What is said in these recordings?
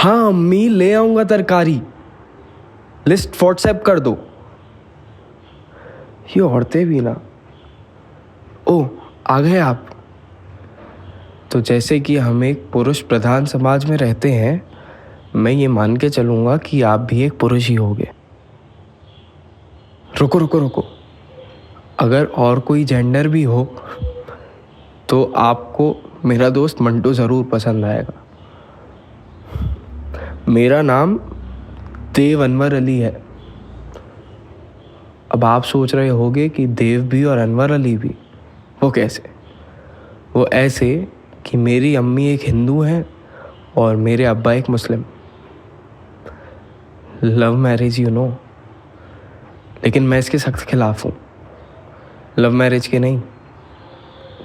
हाँ अम्मी, ले आऊँगा तरकारी। लिस्ट व्हाट्सएप कर दो। ये औरतें भी ना। ओह, आ गए आप। तो जैसे कि हम एक पुरुष प्रधान समाज में रहते हैं, मैं ये मान के चलूँगा कि आप भी एक पुरुष ही होगे। रुको रुको रुको, अगर और कोई जेंडर भी हो तो आपको मेरा दोस्त मंटू ज़रूर पसंद आएगा। मेरा नाम देव अनवर अली है। अब आप सोच रहे होगे कि देव भी और अनवर अली भी, वो कैसे? वो ऐसे कि मेरी अम्मी एक हिंदू हैं और मेरे अब्बा एक मुस्लिम। लव मैरिज यू नो, लेकिन मैं इसके सख्त खिलाफ हूँ। लव मैरिज के नहीं,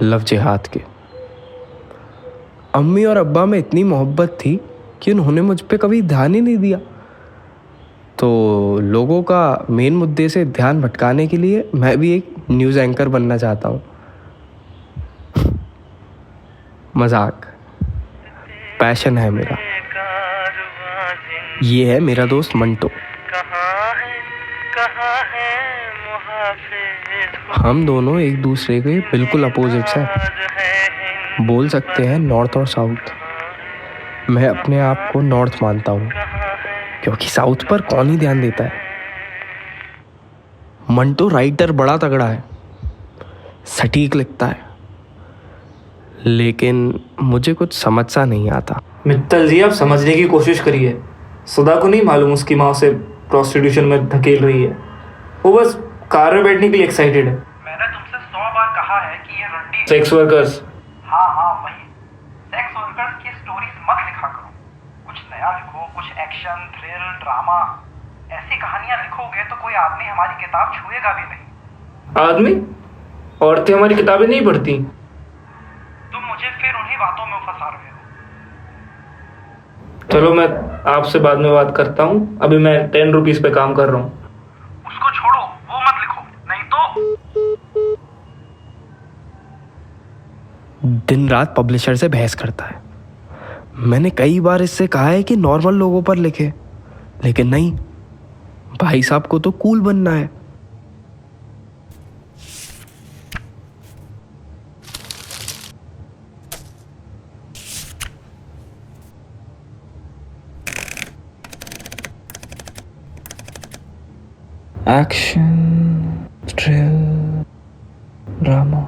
लव जिहाद के। अम्मी और अब्बा में इतनी मोहब्बत थी कि उन्होंने मुझ पे कभी ध्यान ही नहीं दिया। तो लोगों का मेन मुद्दे से ध्यान भटकाने के लिए मैं भी एक न्यूज़ एंकर बनना चाहता हूँ। मजाक, पैशन है मेरा। ये है मेरा दोस्त मंटो। हम दोनों एक दूसरे के बिल्कुल अपोजिट्स हैं। बोल सकते हैं नॉर्थ और साउथ। मैं अपने आप को नॉर्थ मानता हूँ क्योंकि साउथ पर कौन ही ध्यान देता है। मंटो राइटर बड़ा तगड़ा है, सटीक लिखता है, लेकिन मुझे कुछ समझ सा नहीं आता। मित्तल जी, आप समझने की कोशिश करिए। सदा को नहीं मालूम उसकी माँ उसे प्रोस्टिट्यूशन में धकेल रही है। वो बस कार में बैठने के लिए एक्साइटेड है। मैंने तुमसे 100 बार कहा है कि ये रंडी सेक्स वर्कर्स। हाँ वही सेक्स वर्कर्स की स्टोरीज मत लिखा करो। कुछ नया लिखो, कुछ एक्शन, थ्रिल, ड्रामा। ऐसी कहानियां लिखोगे तो कोई आदमी हमारी किताब छुएगा भी नहीं। आदमी? औरतें हमारी किताबें नहीं पढ़ती। तुम मुझे फिर उन्हीं बातों में फंसा रहे हो। चलो, मैं आपसे बाद में बात करता हूँ। अभी मैं 10 रुपीज पे काम कर रहा हूँ। उसको छोड़ो, वो मत लिखो, नहीं तो। दिन रात पब्लिशर से बहस करता है। मैंने कई बार इससे कहा है कि नॉर्मल लोगों पर लिखे, लेकिन नहीं, भाई साहब को तो कूल बनना है। Action, thrill, drama.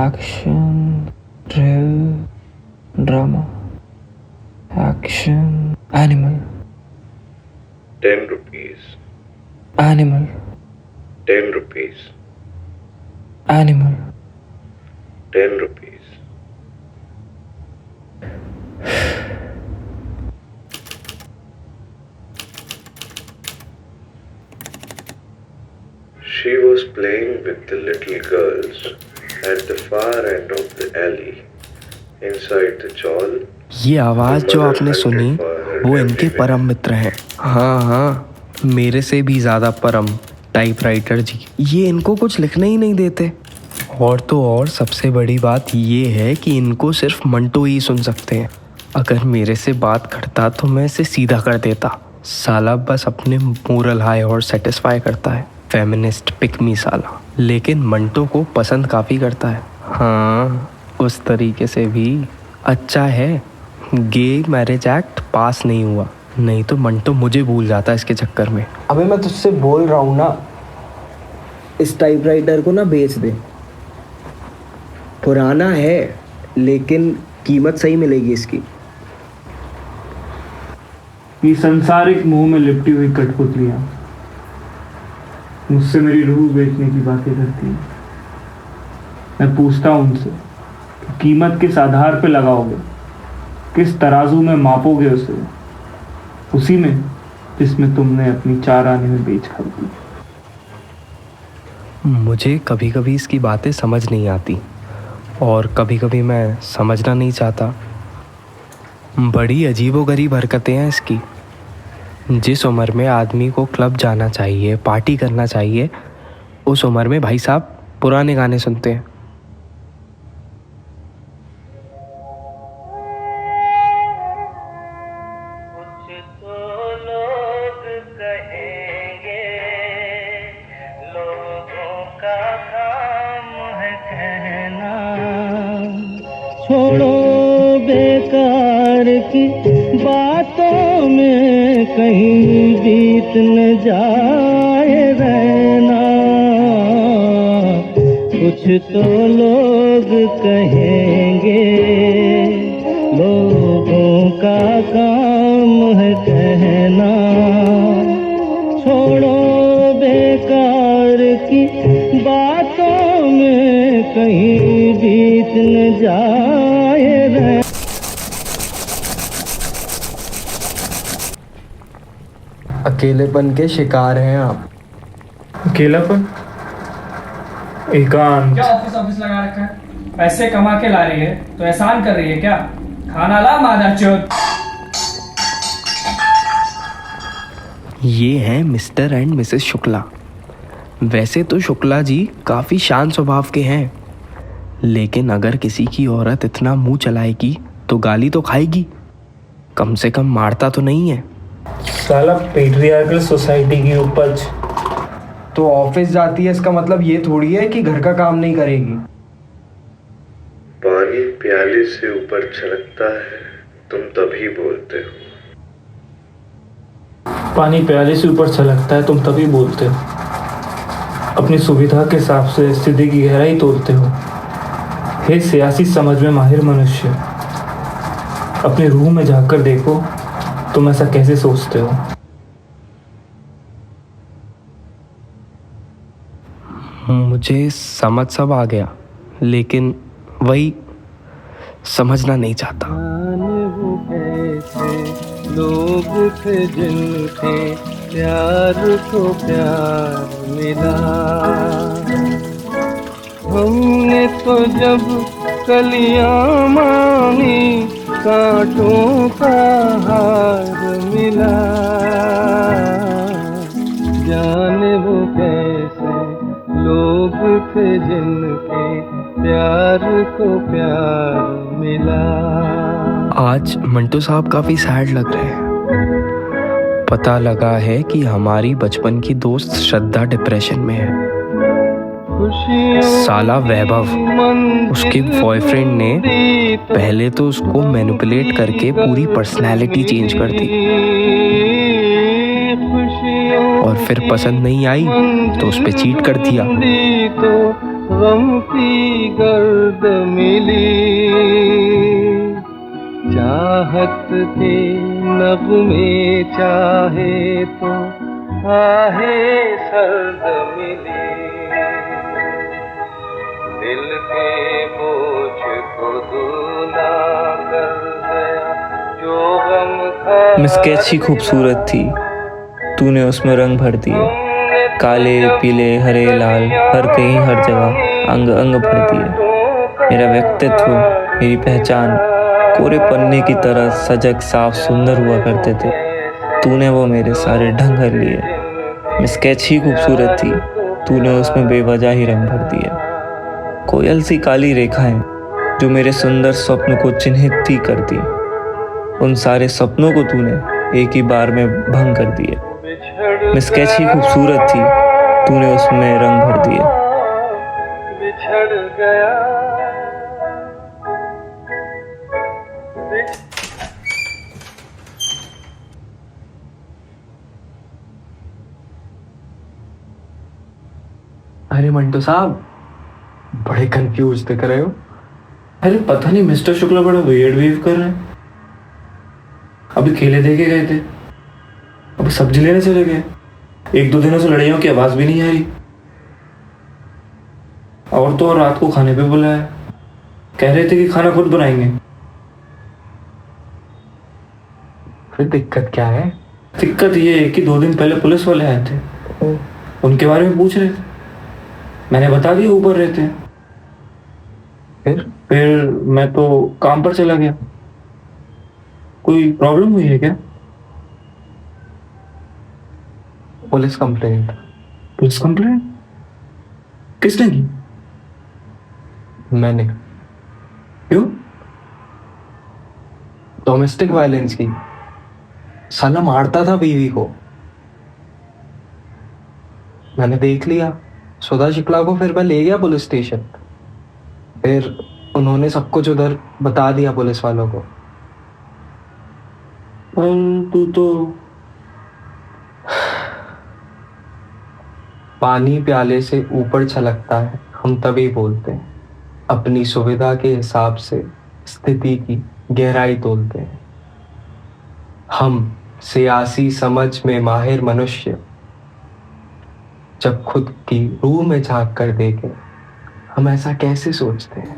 Action, thrill, drama. Action, animal. 10 rupees. Animal, 10 rupees. Animal. 10 rupees. She was playing with the little girls at the far end of the alley. Inside the chawl, ये आवाज़ जो आपने सुनी वो इनके परम मित्र हैं। हाँ, मेरे से भी ज़्यादा परम टाइपराइटर जी। ये इनको कुछ लिखने ही नहीं देते। और तो और सबसे बड़ी बात ये है कि इनको सिर्फ मंटो ही सुन सकते हैं। अगर मेरे से बात करता तो मैं इसे सीधा कर देता। साला बस अपने मोरल हाई और सेटिस्फाई करता है। फेमिनिस्ट पिक मी साला। लेकिन मंटो को पसंद काफ़ी करता है। हाँ, उस तरीके से भी। अच्छा है गे मैरिज एक्ट पास नहीं हुआ, नहीं तो मंटो मुझे भूल जाता इसके चक्कर में। अबे मैं तुझसे बोल रहा हूँ ना, इस टाइपराइटर को ना बेच दे। पुराना है लेकिन कीमत सही मिलेगी इसकी। ये संसारिक मोह में लिपटी हुई कठपुतलियां मुझसे मेरी रूह बेचने की बातें करती हैं। मैं पूछता हूं उनसे कि कीमत किस आधार पे लगाओगे, किस तराजू में मापोगे उसे, उसी में जिसमें तुमने अपनी 4 आने में बेच खा दी। मुझे कभी कभी इसकी बातें समझ नहीं आती और कभी कभी मैं समझना नहीं चाहता। बड़ी अजीबोगरीब हरकतें हैं इसकी। जिस उम्र में आदमी को क्लब जाना चाहिए, पार्टी करना चाहिए, उस उम्र में भाई साहब पुराने गाने सुनते हैं। की बातों में कहीं बीत न जाए रहना। कुछ तो लोग कहेंगे, लोगों का काम है कहना। छोड़ो बेकार की बातों में कहीं बीत न जाए रहना। अकेलेपन के शिकार हैं आप। अकेलापन, एकांत। क्या ऑफिस ऑफिस लगा रखा है? पैसे कमा के ला रही है तो एहसान कर रही है क्या? खाना ला मादरचोद। ये हैं मिस्टर एंड मिसेस शुक्ला। वैसे तो शुक्ला जी काफ़ी शांत स्वभाव के हैं, लेकिन अगर किसी की औरत इतना मुंह चलाएगी तो गाली तो खाएगी, कम से कम मारता तो नहीं है। साला पेट्रियार्कल सोसाइटी की उपज। तो ऑफिस जाती है इसका मतलब ये थोड़ी है कि घर का काम नहीं करेगी। पानी प्याले से ऊपर छलकता है, तुम तभी बोलते हो। पानी प्याले से ऊपर छलकता है, तुम तभी बोलते हो। अपनी सुविधा के हिसाब से स्थिति की गहराई तोड़ते हो। हे सियासी समझ में माहिर मनुष्य, अपनी रूह में झांककर देखो, तुम ऐसा कैसे सोचते हो? मुझे समझ सब आ गया, लेकिन वही समझना नहीं चाहता। जाने वो कैसे लोग थे जिनके प्यार को प्यार मिला। हमने तो जब कलियां मांगी कांटों का हार मिला। जाने वो कैसे लोग थे जिनके प्यार को प्यार मिला। आज मंटू साहब काफ़ी सैड लग रहे हैं। पता लगा है कि हमारी बचपन की दोस्त श्रद्धा डिप्रेशन में है। साला वैभव, उसके बॉयफ्रेंड ने पहले तो उसको मैनिपुलेट करके पूरी पर्सनैलिटी चेंज कर दी, और फिर पसंद नहीं आई तो उस पे चीट कर दिया। तो गम की गर्द मिली, चाहत के नगमे चाहे तो आहे सर्द मिली। दिल के बोझ को दूना कर गया जो गम था। मिस कैची खूबसूरत थी, तूने उसमें रंग भर दिए। काले पीले हरे लाल, हर कहीं हर जगह अंग अंग भर दिए। मेरा व्यक्तित्व, मेरी पहचान कोरे पन्ने की तरह सजग साफ सुंदर हुआ करते थे। तूने वो मेरे सारे ढंग भर लिए। मिस कैची खूबसूरत थी, तूने उसमें बेवजह ही रंग भर दिए। कोयल सी काली रेखाएं जो मेरे सुंदर स्वप्न को चिन्हित थी कर दी, उन सारे सपनों को तूने एक ही बार में भंग कर दिए। मिस कैची खूबसूरत थी, तूने उसमें रंग भर दिए। बिछड़ गया अरे मंटू साहब, बड़े कंफ्यूज दिख रहे हो। अरे पता नहीं मिस्टर शुक्ला बड़ा वियर्ड बिहेव कर रहे हैं। अभी केले दे के गए थे, अभी सब्जी लेने चले गए। 1-2 दिनों से लड़ाइयों की आवाज भी नहीं आ रही। और तो और रात को खाने पे बुलाया, कह रहे थे कि खाना खुद बनाएंगे। फिर दिक्कत क्या है? दिक्कत ये है कि 2 दिन पहले पुलिस वाले आए थे, उनके बारे में पूछ रहे थे। मैंने बता दिया ऊपर रहते हैं। फिर मैं तो काम पर चला गया। कोई प्रॉब्लम हुई है क्या? Police complaint. Police complaint? किसने की? मैंने। क्यों? डोमेस्टिक वायलेंस की। साला मारता था बीवी को। मैंने देख लिया सुधा शुक्ला को, फिर मैं ले गया पुलिस स्टेशन। फिर उन्होंने सब कुछ उधर बता दिया पुलिस वालों को। पर तू तो पानी प्याले से ऊपर छलकता है, हम तभी बोलते हैं। अपनी सुविधा के हिसाब से स्थिति की गहराई तोलते हैं। हम सियासी समझ में माहिर मनुष्य जब खुद की रूह में झांक कर देखें, हम ऐसा कैसे सोचते हैं?